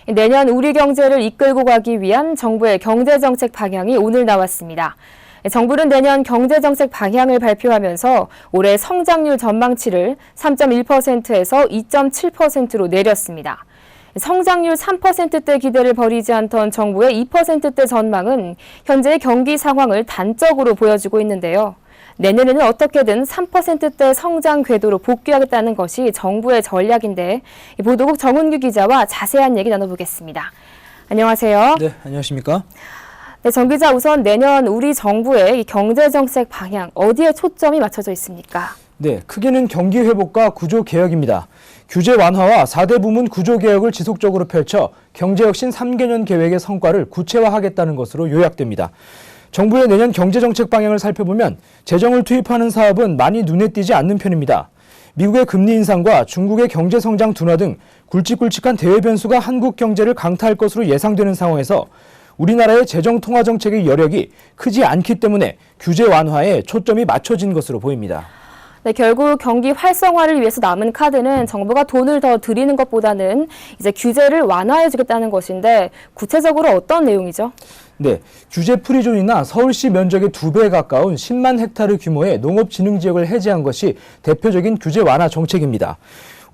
내년 우리 경제를 이끌고 가기 위한 정부의 경제정책 방향이 오늘 나왔습니다. 정부는 내년 경제정책 방향을 발표하면서 올해 성장률 전망치를 3.1%에서 2.7%로 내렸습니다. 성장률 3%대 기대를 버리지 않던 정부의 2%대 전망은 현재의 경기 상황을 단적으로 보여주고 있는데요. 내년에는 어떻게든 3%대 성장 궤도로 복귀하겠다는 것이 정부의 전략인데 보도국 정은규 기자와 자세한 얘기 나눠보겠습니다. 안녕하세요. 네, 안녕하십니까? 네, 정 기자, 우선 내년 우리 정부의 경제정책 방향 어디에 초점이 맞춰져 있습니까? 네, 크게는 경기 회복과 구조 개혁입니다. 규제 완화와 4대 부문 구조 개혁을 지속적으로 펼쳐 경제혁신 3개년 계획의 성과를 구체화하겠다는 것으로 요약됩니다. 정부의 내년 경제정책 방향을 살펴보면 재정을 투입하는 사업은 많이 눈에 띄지 않는 편입니다. 미국의 금리 인상과 중국의 경제 성장 둔화 등 굵직굵직한 대외 변수가 한국 경제를 강타할 것으로 예상되는 상황에서 우리나라의 재정 통화 정책의 여력이 크지 않기 때문에 규제 완화에 초점이 맞춰진 것으로 보입니다. 네, 결국 경기 활성화를 위해서 남은 카드는 정부가 돈을 더 들이는 것보다는 이제 규제를 완화해 주겠다는 것인데 구체적으로 어떤 내용이죠? 네, 규제 프리존이나 서울시 면적의 2배에 가까운 10만 헥타르 규모의 농업진흥지역을 해제한 것이 대표적인 규제 완화 정책입니다.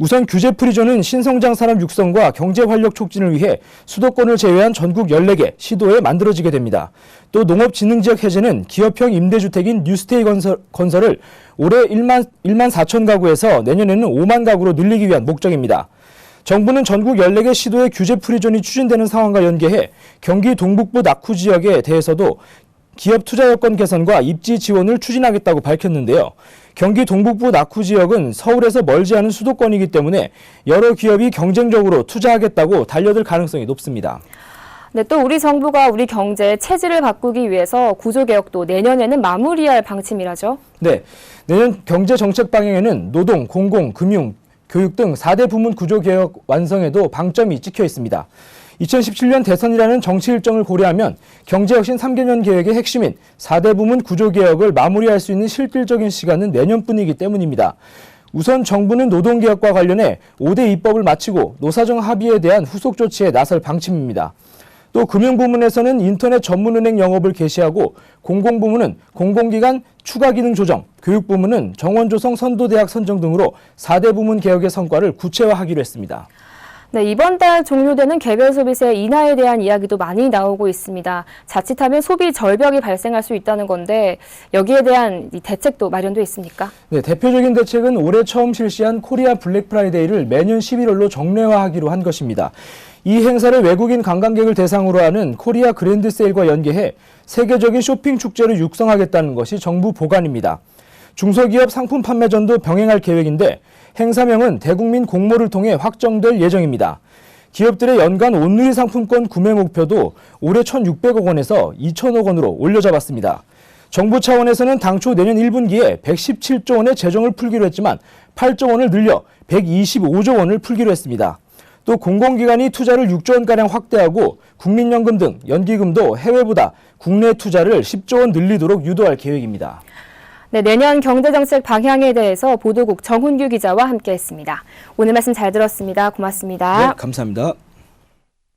우선 규제 프리존은 신성장 산업 육성과 경제 활력 촉진을 위해 수도권을 제외한 전국 14개 시도에 만들어지게 됩니다. 또 농업진흥지역 해제는 기업형 임대주택인 뉴스테이 건설을 올해 1만 4천 가구에서 내년에는 5만 가구로 늘리기 위한 목적입니다. 정부는 전국 14개 시도의 규제 프리존이 추진되는 상황과 연계해 경기 동북부 낙후 지역에 대해서도 기업 투자 여건 개선과 입지 지원을 추진하겠다고 밝혔는데요. 경기 동북부 낙후 지역은 서울에서 멀지 않은 수도권이기 때문에 여러 기업이 경쟁적으로 투자하겠다고 달려들 가능성이 높습니다. 네, 또 우리 정부가 우리 경제 체질을 바꾸기 위해서 구조개혁도 내년에는 마무리할 방침이라죠? 네, 내년 경제정책 방향에는 노동, 공공, 금융, 교육 등 4대 부문 구조개혁 완성에도 방점이 찍혀 있습니다. 2017년 대선이라는 정치 일정을 고려하면 경제혁신 3개년 계획의 핵심인 4대 부문 구조개혁을 마무리할 수 있는 실질적인 시간은 내년뿐이기 때문입니다. 우선 정부는 노동개혁과 관련해 5대 입법을 마치고 노사정 합의에 대한 후속 조치에 나설 방침입니다. 또 금융부문에서는 인터넷 전문은행 영업을 개시하고 공공부문은 공공기관 추가 기능 조정, 교육부문은 정원조성 선도대학 선정 등으로 4대 부문 개혁의 성과를 구체화하기로 했습니다. 네, 이번 달 종료되는 개별 소비세 인하에 대한 이야기도 많이 나오고 있습니다. 자칫하면 소비 절벽이 발생할 수 있다는 건데 여기에 대한 대책도 마련돼 있습니까? 네, 대표적인 대책은 올해 처음 실시한 코리아 블랙 프라이데이를 매년 11월로 정례화하기로 한 것입니다. 이 행사를 외국인 관광객을 대상으로 하는 코리아 그랜드 세일과 연계해 세계적인 쇼핑 축제를 육성하겠다는 것이 정부 보관입니다. 중소기업 상품 판매전도 병행할 계획인데 행사명은 대국민 공모를 통해 확정될 예정입니다. 기업들의 연간 온누리 상품권 구매 목표도 올해 1,600억 원에서 2,000억 원으로 올려잡았습니다. 정부 차원에서는 당초 내년 1분기에 117조 원의 재정을 풀기로 했지만 8조 원을 늘려 125조 원을 풀기로 했습니다. 또 공공기관이 투자를 6조 원가량 확대하고 국민연금 등 연기금도 해외보다 국내 투자를 10조 원 늘리도록 유도할 계획입니다. 네, 내년 경제정책 방향에 대해서 보도국 정은규 기자와 함께했습니다. 오늘 말씀 잘 들었습니다. 고맙습니다. 네, 감사합니다.